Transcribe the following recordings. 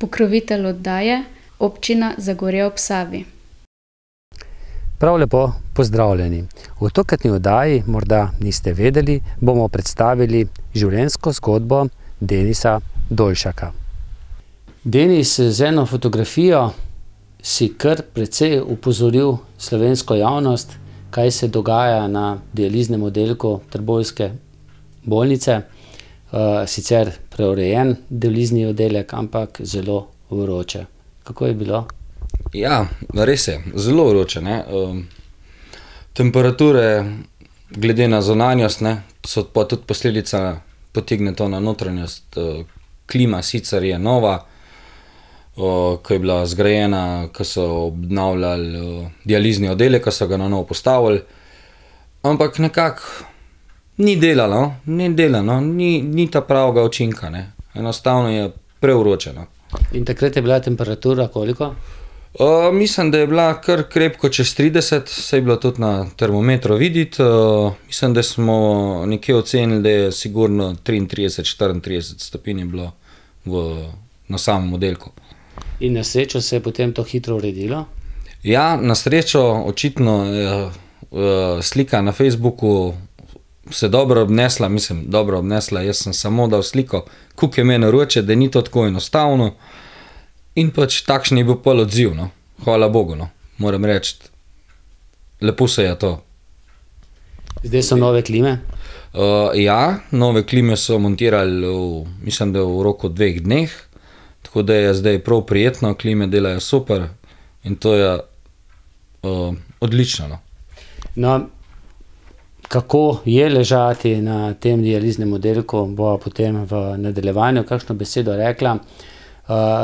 pokrovitelj oddaje Občina Zagorje ob Savi. Prav lepo pozdravljeni. V tokratni oddaji, morda niste vedeli, bomo predstavili življenjsko zgodbo Denisa Dolšaka. Denis, z eno fotografijo si kar precej upozoril slovensko javnost, kaj se dogaja na dializnem oddelku trboveljske bolnice. Sicer preurejen dializni oddelek, ampak zelo vroče. Kako je bilo? Ja, res je. Zelo vroče, ne. Temperature, glede na zunanjost, ne, so pa tudi posledica, potegne to na notranjost. Klima sicer je nova, ko je bila zgrajena, ko so obnavljali dializni oddelek, ko so ga na novo postavili, ampak nekako ni delalo, ni ta pravega učinka, ne. Enostavno je prevroče, no. In takrat je bila temperatura koliko? Mislim, da je bila kar krepko čez 30, saj je bilo tudi na termometru videti. Mislim, da smo nekje ocenili, da je sigurno 33-34 stopinj je bilo na samem oddelku. In na srečo se je potem to hitro uredilo? Ja, na srečo, očitno slika na Facebooku se dobro obnesla, jaz sem samo dal sliko, koliko je meni vroče, da ni to tako enostavno. In pač takšen je bil pol odziv, no. Hvala Bogu, no. Moram reči, lepo se je to. Zdaj so nove klime? Ja, nove klime so montirali mislim, da v roku 2 dneh, tako da je zdaj prav prijetno, klime delajo super in to je odlično, no. No, kako je ležati na tem dializnem oddelku, bova potem v nadaljevanju kakšno besedo rekla.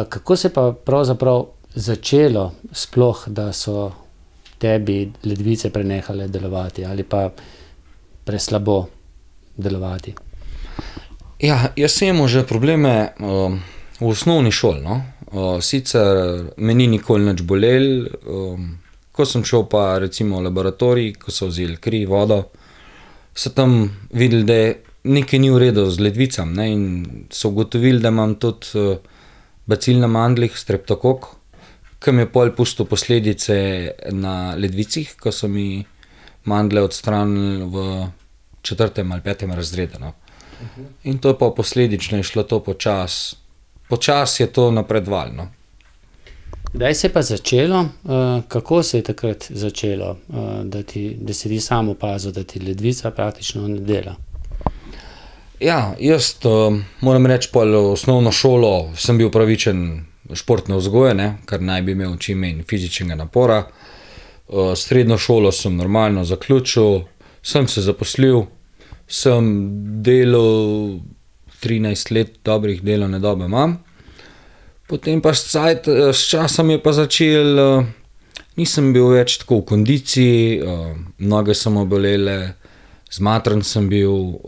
Kako se pa pravzaprav začelo sploh, da so tebi ledvice prenehale delovati ali pa preslabo delovati? Ja, jaz sem imel že probleme v osnovni šoli, no. Sicer me ni nikoli nič bolelo, ko sem šel pa recimo v laboratorij, ko so vzeli kri, vodo, so tam videli, da nekaj ni v redu z ledvicami, ne, in so ugotovili, da imam tudi bacil na mandlih, streptokok, ki mi je pol pustil posledice na ledvicih, ko so mi mandle odstranili v 4. ali 5. razredu, no. In to pa posledično je šlo to počasi. Počasi je to napredovalo, no. Kdaj se je pa začelo? Kako se je takrat začelo, da si ti sam opazil, da ti ledvica praktično ne dela? Ja, jaz moram reči, pol osnovno šolo sem bil upravičen športne vzgoje, ne, kar naj bi imel čim manj fizičnega napora. Srednjo šolo sem normalno zaključil, sem se zaposlil, sem delal 13 let dobrih delovne dobe imam. Potem pa s časom je pa začel, nisem bil več tako v kondiciji, noge so me bolele, zmatran sem bil,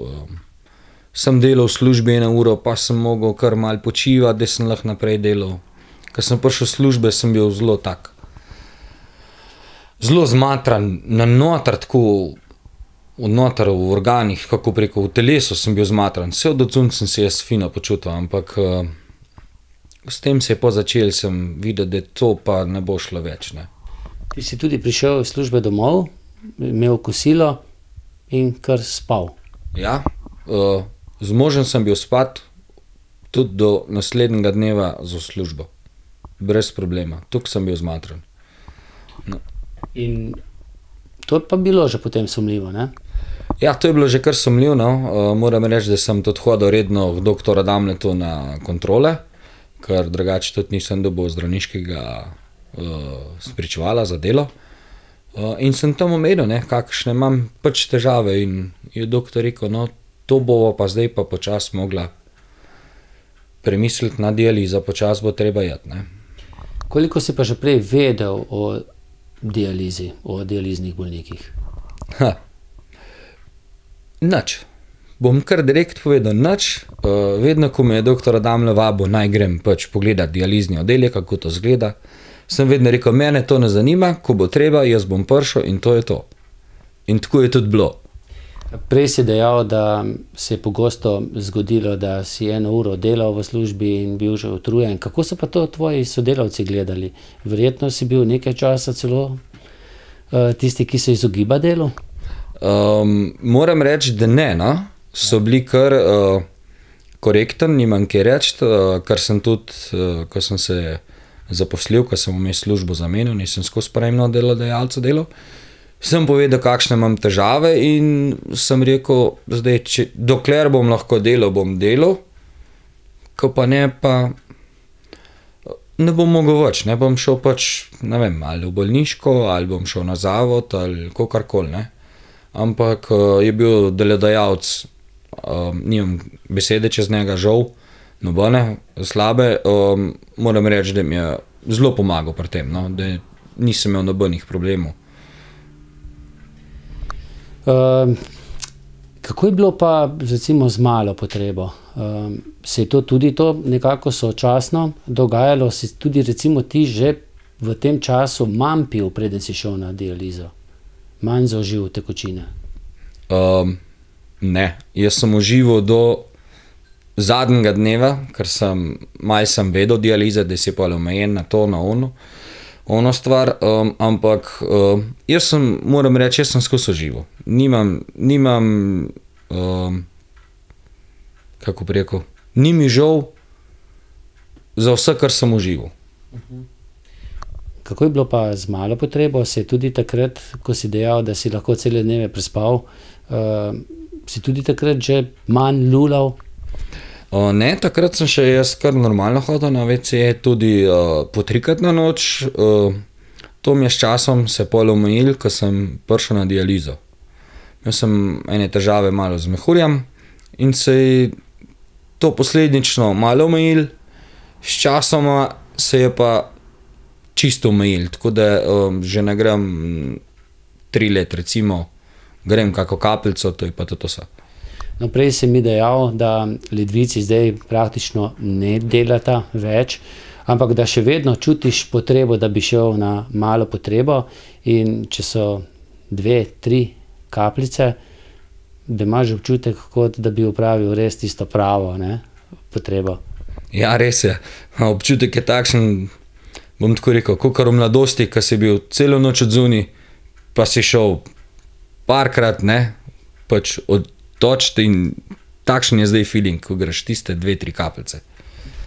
sem delal v službi 1 uro, pa sem mogel kar malo počivati, da sem lahko naprej delal. Ko sem prišel v službe, sem bil zelo zmatran, tako noter v organih, kako preko, v telesu sem bil zmatran. Vse od odzunj sem se jaz fino počutil, ampak s tem se je pa začel, sem videl, da to pa ne bo šlo več, ne. Ti si tudi prišel iz službe domov, imel kosilo in kar spal. Ja, zmožen sem bil spati tudi do naslednjega dneva za službo. Brez problema, toliko sem bil zmatran. No. In to je pa bilo že potem sumljivo, ne? Ja, to je bilo že kar sumljivo, no. Moram reči, da sem tudi hodil redno k doktor Adamletu na kontrole, ker drugače tudi nisem dobil zdravniškega spričevala za delo. In sem tam omenil, ne, kakšne imam pač težave in je doktor rekel, no, to bova pa zdaj pa počasi mogla premisliti na dializo, počasi bo treba iti, ne. Koliko si pa že prej vedel o dializi, o dializnih bolnikih? Nič. Bom kar direkt povedal, nič. Vedno, ko me je doktor Adamle vabil, naj grem pač pogledati dializni oddelek, kako to izgleda, sem vedno rekel, mene to ne zanima, ko bo treba, jaz bom prišel in to je to. In tako je tudi bilo. Prej si dejal, da se je pogosto zgodilo, da si 1 uro delal v službi in bil že utrujen. Kako so pa to tvoji sodelavci gledali? Verjetno si bil nekaj časa celo tisti, ki se izogiba delu? Moram reči, da ne, no. So bili kar korekten, nimam kaj reči, kar sem tudi, ko sem se zaposlil, ko sem vmes službo zamenil, nisem skozi prejemno delodajalca delal. Sem povedal, kakšne imam težave in sem rekel, zdaj, dokler bom lahko delal, bom delal, ko pa ne bom mogel več, ne bom šel pač, ne vem, ali v bolniško, ali bom šel na zavod, ali kakorkoli, ne. Ampak je bil delodajalec, nimam besede čez njega, žal, nobene, slabe, moram reči, da mi je zelo pomagal pri tem, no, da nisem imel nobenih problemov. Kako je bilo pa recimo z malo potrebo? Se je to tudi nekako sočasno dogajalo? Si tudi recimo ti že v tem času manj pil, preden si šel na dializo? Manj zaužil tekočine? Ne, jaz sem užival do zadnjega dneva, ker malo sem vedel dialize, da si pa omejen na to, na ono stvar, ampak jaz moram reči, jaz sem skozi užival. Nimam, kako bi rekel, ni mi žal za vse, kar sem užival. Kako je bilo pa z malo potrebo? Se je tudi takrat, ko si dejal, da si lahko cele dneve prespal, si tudi takrat že manj lulal? Ne, takrat sem še jaz kar normalno hodil na WC, tudi po 3-krat na noč. To mi je s časom se pol omejil, ko sem prišel na dializo. Imel sem ene težave malo z mehurjem in se je to posledično malo omejil, s časoma se je pa čisto omejil, tako da že ne grem 3 let, recimo, grem kako kapljico, to je pa to vse. No, prej si mi dejal, da ledvici zdaj praktično ne delata več, ampak da še vedno čutiš potrebo, da bi šel na malo potrebo in če so 2, 3 kapljice, da imaš občutek, kot da bi opravil res tisto pravo, ne, potrebo. Ja, res je. Občutek je takšen, bom tako rekel, kakor v mladosti, ko si bil celo noč odzunaj, pa si šel parkrat, ne, pač odtočiti in takšen je zdaj feeling, ko greš tiste 2, 3 kapljice.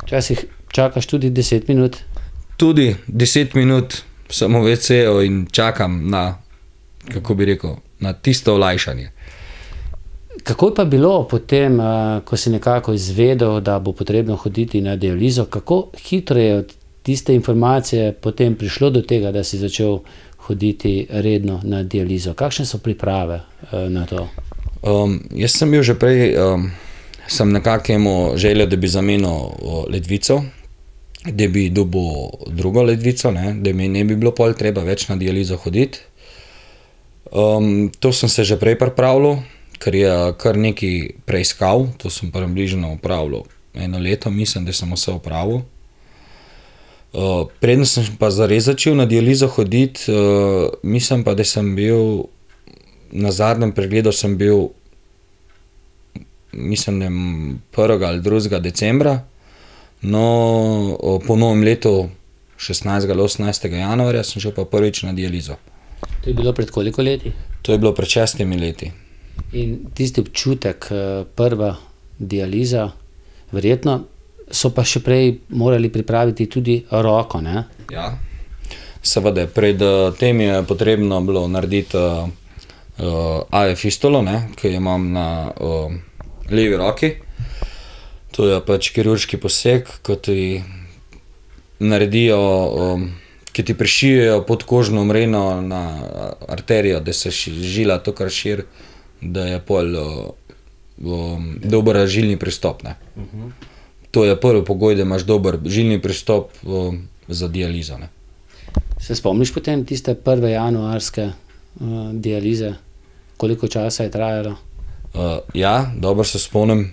Včasih čakaš tudi 10 minut? Tudi 10 minut sem v WC-ju in čakam na, kako bi rekel, na tisto olajšanje. Kako je pa bilo potem, ko si nekako izvedel, da bo potrebno hoditi na dializo, kako hitro je od tiste informacije potem prišlo do tega, da si začel hoditi redno na dializo? Kakšne so priprave na to? Jaz sem bil že prej, sem nekako imel željo, da bi zamenil ledvico, da bi dobil drugo ledvico, ne, da mi ne bi bilo pol treba več na dializo hoditi. To sem se že prej pripravljal, ker je kar nekaj preiskav, to sem približno opravljal 1 leto, mislim, da sem vse opravil. Preden sem pa zares začel na dializo hoditi, mislim pa, da sem bil na zadnjem pregledu sem bil, mislim, da 1. ali 2. decembra, no, po novem letu 16. ali 18. januarja sem šel pa prvič na dializo. To je bilo pred koliko leti? To je bilo pred 6 leti. In tisti občutek, prva dializa, verjetno so pa še prej morali pripraviti tudi roko, ne? Ja, seveda, pred tem je potrebno bilo narediti AV fistolo, ne, ki jo imam na levi roki. To je pač kirurški poseg, ko ti naredijo, ki ti prišijejo podkožno mreno na arterijo, da se žila to kar širi, da je pol dober žilni pristop, ne. To je prvi pogoj, da imaš dober žilni pristop za dializo, ne. Se spomniš potem tiste prve januarske dialize? Koliko časa je trajalo? Ja, dobro se spomnim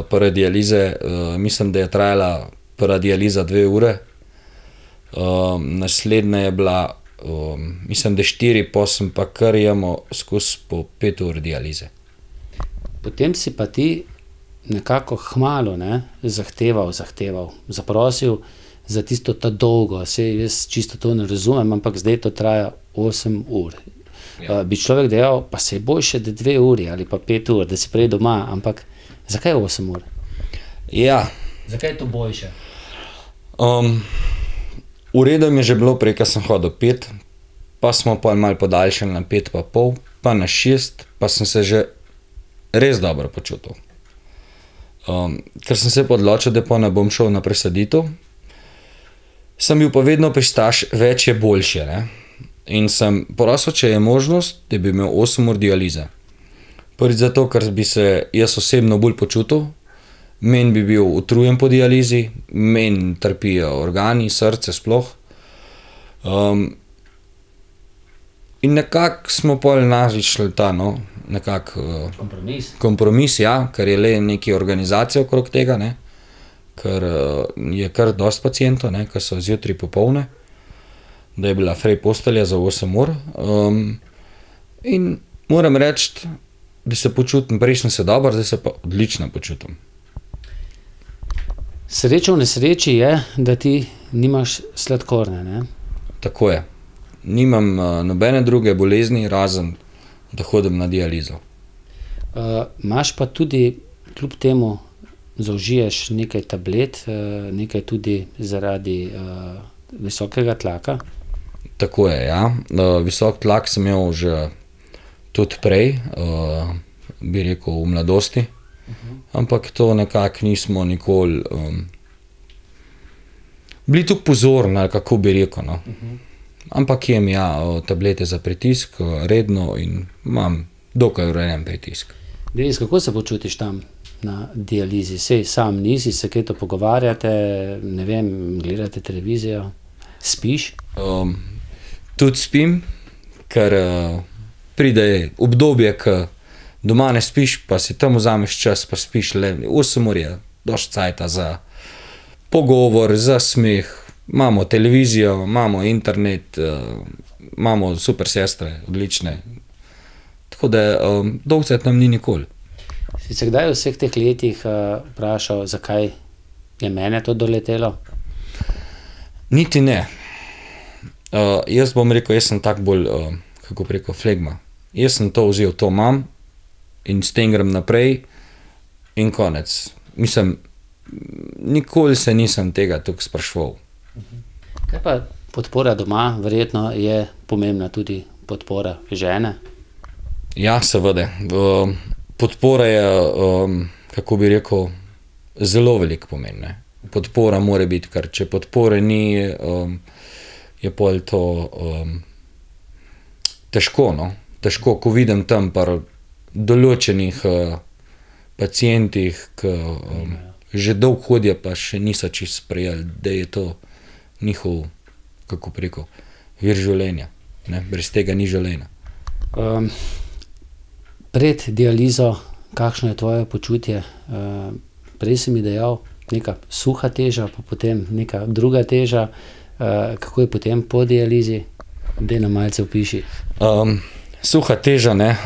prve dialize, mislim, da je trajala prva dializa 2 ure, naslednja je bila, mislim, da 4, pa sem pa kar imel skozi po 5 ur dialize. Potem si pa ti nekako hmalo, ne, zahteval, zaprosil za tisto ta dolgo. Saj jaz čisto to ne razumem, ampak zdaj to traja 8 ur. Bi človek dejal, pa se je boljše, da 2 uri ali pa 5 ur, da si prej doma, ampak zakaj 8 ur? Ja, Zakaj je to boljše? v redu mi je že bilo prej, ko sem hodil 5, pa smo pa malo podaljšali na 5,5, pa na 6, pa sem se že res dobro počutil. Ker sem se pa odločil, da pa ne bom šel na presaditev, sem bil pa vedno pristaš, več je boljše, ne? In sem prosil, če je možnost, da bi imel 8 ur dialize. Prvič zato, ker bi se jaz osebno bolj počutil, meni bi bil utrujen po dializi, meni trpijo organi, srce sploh. In nekako smo pol našli ta, no, nekako kompromis, ja, ker je le nekaj organizacije okrog tega, ne, ker je kar dosti pacientov, ne, ki so zjutraj popolne, da je bila frej postelja za 8 ur. In moram reči, da se počutim, prej sem se dobro, zdaj se pa odlično počutim. Sreča v nesreči je, da ti nimaš sladkorne, ne? Tako je. Nimam nobene druge bolezni, razen da hodim na dializo. Imaš pa tudi, kljub temu, zaužiješ nekaj tablet, nekaj tudi zaradi visokega tlaka. Tako je, ja. Visok tlak sem imel že tudi prej, bi rekel v mladosti, ampak to nekako nismo nikoli bili tukaj pozorni, ali kako bi rekel, no. Ampak jem, ja, tablete za pritisk redno in imam dokaj urejen pritisk. Denis, kako se počutiš tam na dializi? Sej sam nisi, se kaj to pogovarjate, ne vem, gledate televizijo, spiš? Tudi spim, ker pride obdobje, ko doma ne spiš, pa si tam vzameš čas, pa spiš le 8 ur je dosti cajta za pogovor, za smeh. Imamo televizijo, imamo internet, imamo super sestre, odlične. Tako da dolgcajt nam ni nikoli. Si se kdaj v vseh teh letih vprašal, zakaj je mene to doletelo? Niti ne. Jaz bom rekel, jaz sem tak bolj, kako bi rekel, flegma. Jaz sem to vzel, to imam in s tem grem naprej in konec. Mislim, nikoli se nisem tega tukaj spraševal. Kaj pa podpora doma? Verjetno je pomembna tudi podpora žene. Ja, seveda. Podpora je, kako bi rekel, zelo veliko pomen, ne. Podpora mora biti, ker če podpore ni, je pol to težko, no. Težko, ko vidim tam pri določenih pacientih, ki že dolgo hodijo, pa še niso čisto sprejeli, da je to njihov, kako bi rekel, vir življenja, ne. Brez tega ni življenja. Pred dializo, kakšno je tvoje počutje? Prej si mi dejal, neka suha teža, pa potem neka druga teža. Kako je potem po dializi? Daj nam malce opiši. Suha teža, ne.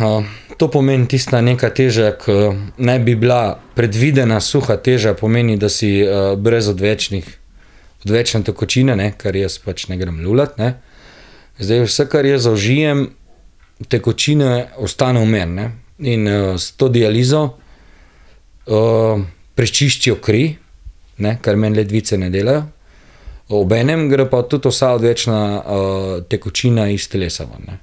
To pomeni tista neka teža, ki naj bi bila predvidena suha teža, pomeni, da si brez odvečne tekočine, ne, ker jaz pač ne grem lulat, ne. Zdaj vse, kar jaz zaužijem, tekočine ostane v meni, ne. In s to dializo prečiščijo kri, ne, kar meni ledvice ne delajo. Obenem gre pa tudi vsa odvečna tekočina iz telesa ven, ne.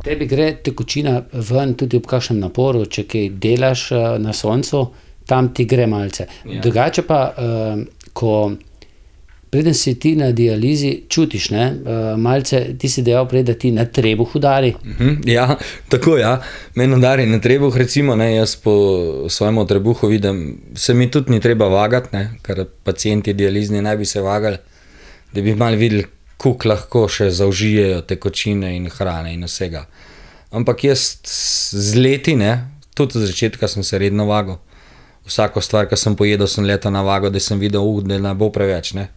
Tebi gre tekočina ven tudi ob kakšnem naporu, če kaj delaš na soncu, tam ti gre malce. Ja. Drugače pa, ko preden si ti na dializi, čutiš, ne, malce, ti si dejal prej, da ti na trebuh udari. Ja, tako ja. Meni udari na trebuh, recimo, ne, jaz po svojemu trebuhu vidim, se mi tudi ni treba vagati, ne, ker pacienti dializni naj bi se vagali, da bi malo videli, koliko lahko še zaužijejo tekočine in hrane in vsega. Ampak jaz z leti, ne, tudi od začetka sem se redno vagal. Vsako stvar, ki sem pojedel, sem leto navagal, da sem videl, da ne bo preveč, ne.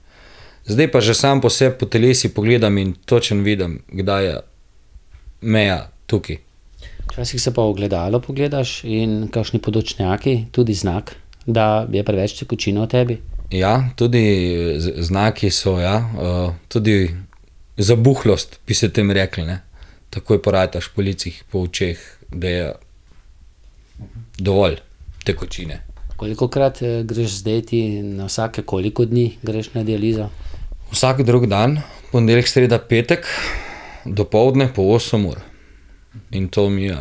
Zdaj pa že sam po sebi po telesi pogledam in točno vidim, kdaj je meja tukaj. Včasih se pa v ogledalo pogledaš in kakšni podočnjaki, tudi znak, da je preveč tekočine v tebi. Ja, tudi znaki so, ja. Tudi zabuhlost, bi se tem rekli, ne. Takoj porajtaš po licih, po očeh, da je dovolj tekočine. Kolikokrat greš zdaj ti, na vsake koliko dni greš na dializo? Vsak drug dan, ponedeljek, sreda, petek, dopoldne po 8 ur. In to mi je.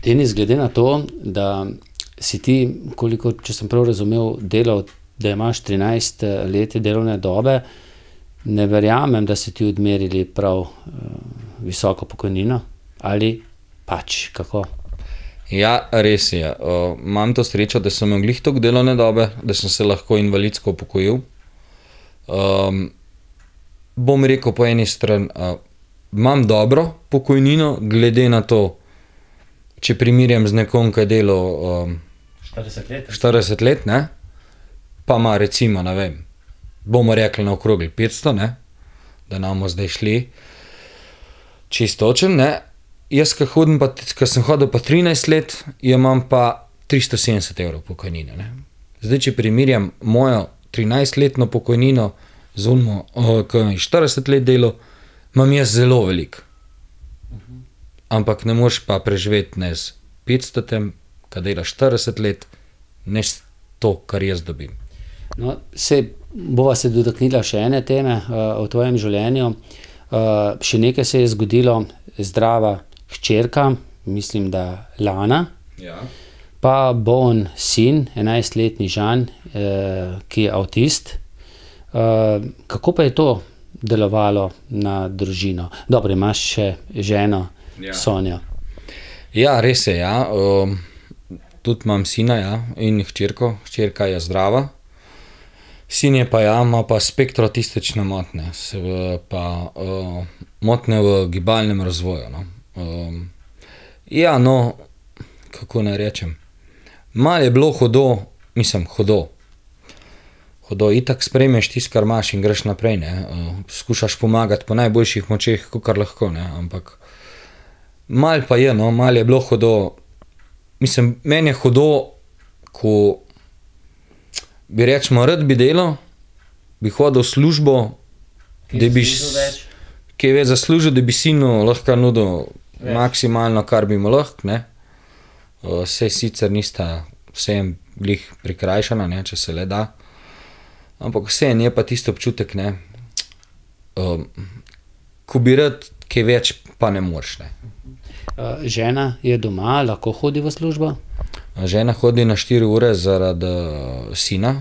Denis, glede na to, da si ti, koliko, če sem prav razumel, delal, da imaš 13 let delovne dobe, ne verjamem, da si ti odmerili prav visoko pokojnino, ali pač kako? Ja, res je. Imam to srečo, da sem imel glih toliko delovne dobe, da sem se lahko invalidsko upokojil. Bom rekel po eni strani, imam dobro pokojnino, glede na to, če primerjam z nekom, ki je delal 40 let, ne, pa ima recimo, ne vem, bomo rekli na okrogli 500, ne, da namo zdaj šli čistočen, ne. Jaz, ko sem hodil pa 13 let, imam pa 370 evrov pokojnine, ne. Zdaj, če primerjam mojo 13-letno pokojnino z onmo, ko je 40 let delal, imam jaz zelo veliko. Ampak ne moreš pa preživeti ne z 500, ko delaš 40 let, ne s to, kar jaz dobim. No, bova se dotaknila še ene teme o tvojem življenju. Še nekaj se je zgodilo, zdrava hčerka, mislim, da Lana, Ja. pa boln sin, 11-letni Žan, ki je avtist. Kako pa je to delovalo na družino? Dobro, imaš še ženo, Ja. Sonjo. Ja, res je, ja. Tudi imam sina, ja, in hčerko. Hčerka je zdrava. Sin je pa, ja, ima pa spektro-avtistične motnje, pa motnje v gibalnem razvoju, no. Ja, no, kako naj rečem. Malo je bilo hudo, hudo, itak sprejmeš tisto, kar imaš in greš naprej, ne. Skušaš pomagati po najboljših močeh, kakor lahko, ne, ampak malo pa je, no, malo je bilo hudo. Meni je hudo, ko bi rečemo, rad bi delal, bi hodil v službo, da bi kaj več zaslužil, da bi sinu lahko nudil maksimalno, kar bi mu lahko, ne. Saj sicer nista vsem glih prikrajšana, ne, če se le da. Ampak vseeno je pa tisto občutek, ne, ko bi rad kaj več, pa ne moreš, ne. Žena je doma, lahko hodi v službo? Žena hodi na 4 ure zaradi sina,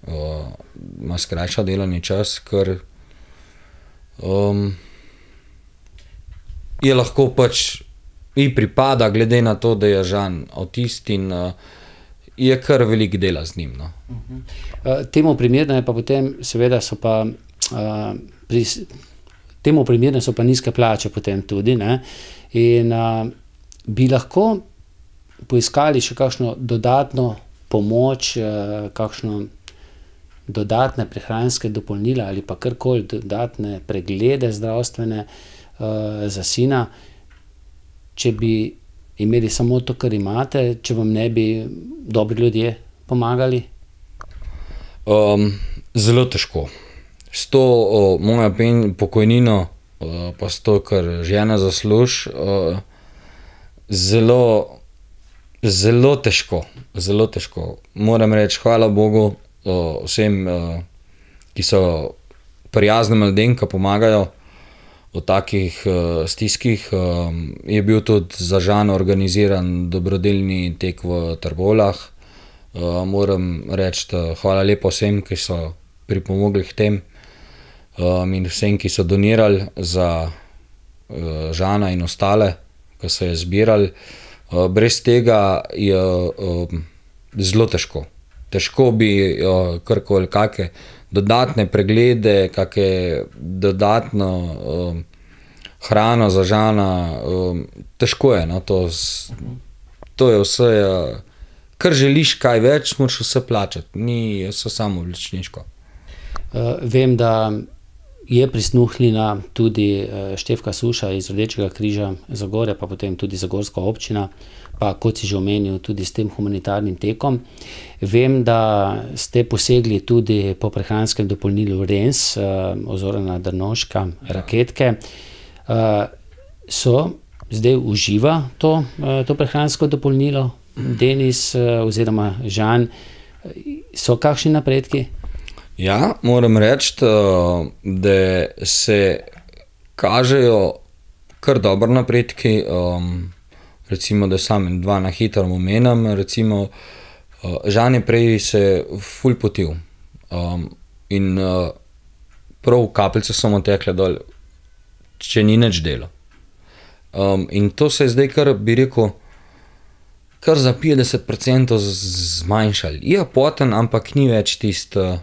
ima skrajšan delovni čas, ker je lahko pač ji pripada, glede na to, da je Žan avtist in je kar veliko dela z njim, no. Temu primerne pa potem, seveda so pa temu primerne so pa nizke plače potem tudi, ne, in bi lahko poiskali še kakšno dodatno pomoč, kakšno dodatne prehranske dopolnila ali pa karkoli, dodatne preglede zdravstvene za sina, če bi imeli samo to, kar imate, če vam ne bi dobri ljudje pomagali? Zelo težko. S to mojo pokojnino, pa s to, kar žena zasluži, zelo težko, zelo težko. Moram reči, hvala Bogu vsem, ki so prijaznim ljudem, ki pomagajo v takih stiskih. Je bil tudi za Žana organiziran dobrodelni tek v Trbovljah. Moram reči, hvala lepa vsem, ki so pripomogli k tem, in vsem, ki so donirali za Žana in ostale, ki so je zbirali. Brez tega je zelo težko. Težko bi karkoli, kake dodatne preglede, kake dodatno hrano za Žana, težko je, no, to je vse, kar želiš kaj več, moraš vse plačati, ni vse samo vlečniško. Vem, da je prisluhnila tudi Štefka Suša iz Rdečega križa Zagorja, pa potem tudi Zagorska občina, pa kot si že omenil, tudi s tem humanitarnim tekom. Vem, da ste posegli tudi po prehranskem dopolnilu Rens, Ozorana Drnovška, Raketke. Zdaj uživa to prehransko dopolnilo, Denis oziroma Žan, so kakšni napredki? Ja, moram reči, da se kažejo kar dobro napredki, recimo, da sam dva na hitro omenim, recimo, Žan je prej se ful potil in prav kapljice so mu tekle dol, če ni nič delo. In to se je zdaj kar, bi rekel, kar za 50% zmanjšali. Je poten, ampak ni več tisto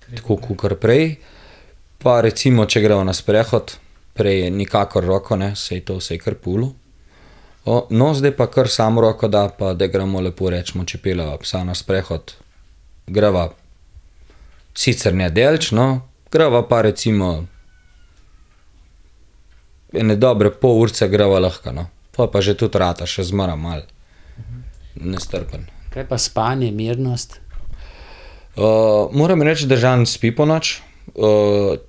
tako kakor prej. Pa recimo, če gremo na sprehod, prej je nikakor roko, ne, se je kar pulo. No, zdaj pa kar samo roko da, pa da gremo lepo rečemo, če pelava psa na sprehod, greva sicer ne delč, no, greva pa recimo ene dobre pol urce greva lahko, no. Pa že tudi rata, še zmara malo nestrpen. Kaj pa spanje, mirnost? Moram reči, da Žan spi po noč,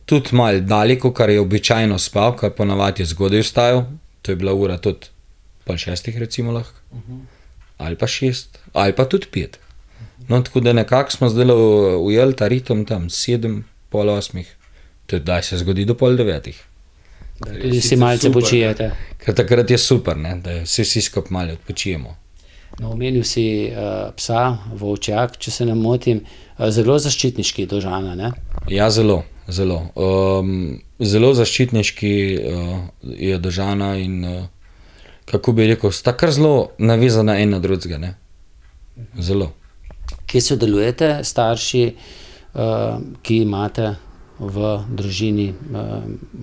tudi malo daleko, kar je običajno spal, kar ponavadi je zgodaj vstajal, to je bila ura tudi 5:30 recimo lahko, ali pa 6, ali pa tudi 5. No, tako da nekako smo zdaj ujeli ta ritem tam 7, pol 8, tudi daj se zgodi do pol 9. Tudi si malce počijete. Ker takrat je super, ne, da vsi skupaj malo odpočijemo. No, omenil si psa, volčak, če se ne motim, zelo zaščitniški do Žana, ne? Ja, zelo. Zelo zaščitniški je do Žana in kako bi rekel, sta kar zelo navezana en na drugega, ne. Zelo. Kje sodelujete starši, ki imate v družini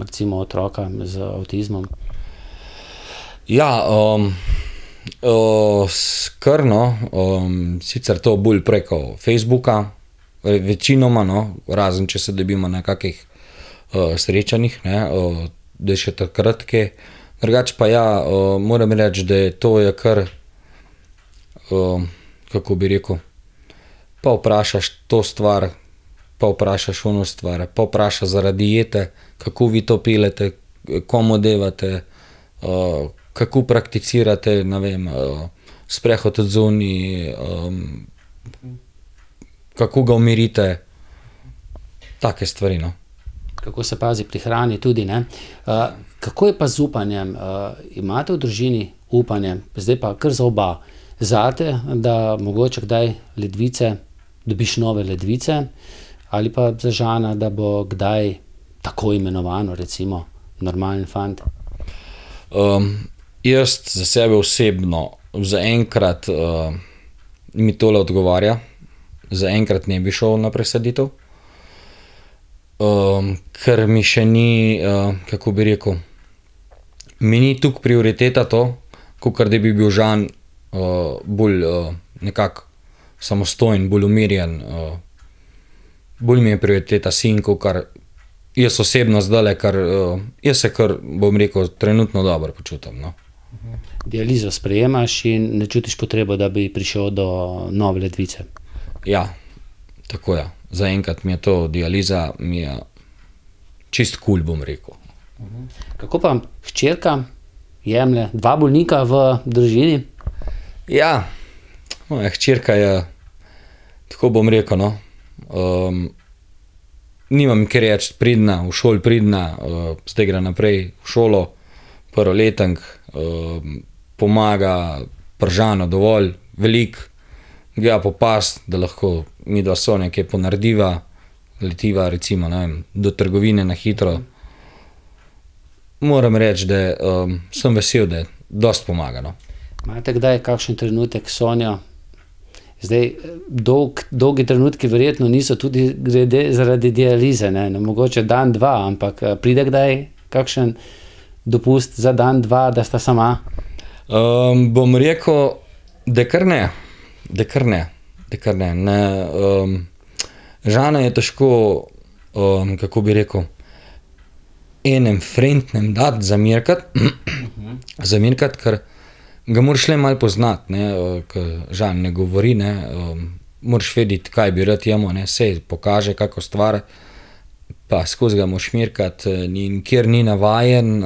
recimo otroka z avtizmom? Ja, skrno, sicer to bolj preko Facebooka, večinoma, no, razen če se dobimo na kakih srečanjih, ne, da še takrat kaj. Drugače pa ja, moram reči, da to je kar, kako bi rekel, pa vprašaš to stvar, pa vprašaš ono stvar, pa vprašaš zaradi diete, kako vi to pelete, komu devate, kako prakticirate, ne vem, sprehod od zunaj, kako ga umirite, take stvari, no. Kako se pazi pri hrani tudi, ne. Kako je pa z upanjem? Imate v družini upanje, zdaj pa kar za oba, zate, da mogoče kdaj ledvice, dobiš nove ledvice, ali pa za Žana, da bo kdaj tako imenovano, recimo, normalen fant? Jaz za sebe osebno zaenkrat mi tole odgovarja, zaenkrat ne bi šel na presaditev, ker mi še ni, kako bi rekel, mi ni toliko prioriteta to, kakor da bi bil Žan bolj nekako samostojen, bolj umirjen, bolj mi je prioriteta sin, kakor jaz osebno zdajle, ker jaz se kar, bom rekel, trenutno dobro počutim, no. Dializo sprejemaš in ne čutiš potrebo, da bi prišel do nove ledvice? Ja, tako je. Zaenkrat mi je to dializa, mi je čist kul, bom rekel. Kako pa hčerka jemlje? 2 bolnika v družini? Ja, moja hčerka je, tako bom rekel, no, nimam kaj reči, pridna, v šoli pridna, zdaj gre naprej v šolo, prvoletnik, pomaga Pržanu dovolj, veliko, ga popast, da lahko mi dva so nekaj ponarediva, letiva recimo, ne vem, do trgovine na hitro. Moram reči, da sem vesel, da dosti pomaga, no. Imate kdaj kakšen trenutek s Sonjo? Zdaj, dolgi trenutki verjetno niso tudi zaradi dialize, ne, mogoče dan, dva, ampak pride kdaj kakšen dopust za dan, dva, da sta sama? Bom rekel, da kar ne. Žana je težko, kako bi rekel, enem frentnem dati zamirkat, ker ga moraš le malo poznati, ne, ker Žan ne govori, ne, moraš vedeti, kaj bi rad jemo, ne, sej pokaže kako stvar, pa skozi ga moraš mirkat, in kjer ni navajen,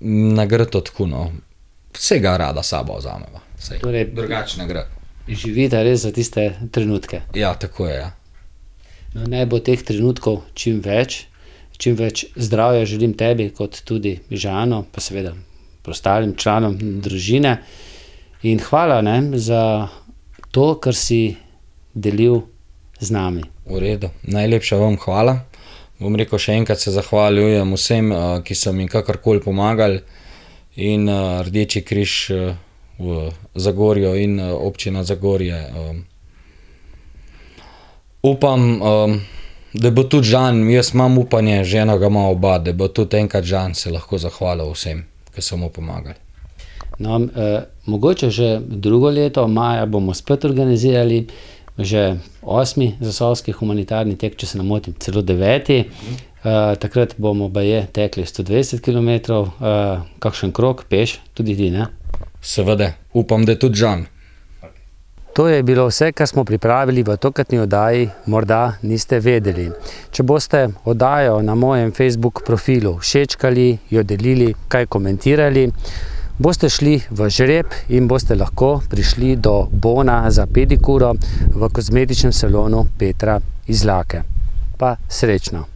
nagre to tako, no. Vsega rada sabo vzameva, sej, drugače ne gre. Živite res za tiste trenutke. Ja, tako je, ja. No, naj bo teh trenutkov čim več zdravja želim tebi, kot tudi Žanu, pa seveda preostalim članom družine. In hvala, ne, za to, kar si delil z nami. V redu, najlepša vam hvala. Bom rekel, še enkrat se zahvaljujem vsem, ki so mi kakorkoli pomagali, in Rdeči križ v Zagorju in občina Zagorje. Upam, da bo tudi Žan, jaz imam upanje, žena ga ima oba, da bo tudi enkrat Žan se lahko zahvalil vsem, ki so mu pomagali. No, mogoče že drugo leto, maja, bomo spet organizirali že 8. zasavski humanitarni tek, če se ne motim, celo 9. Takrat bomo baje tekli 120 km, kakšen krog, peš, tudi ti, ne? Seveda, upam, da tudi Žan. To je bilo vse, kar smo pripravili v tokratni oddaji, morda niste vedeli. Če boste oddajo na mojem Facebook profilu všečkali, jo delili, kaj komentirali, boste šli v žreb in boste lahko prišli do bona za pedikuro v kozmetičnem salonu Petra iz Lake. Pa srečno!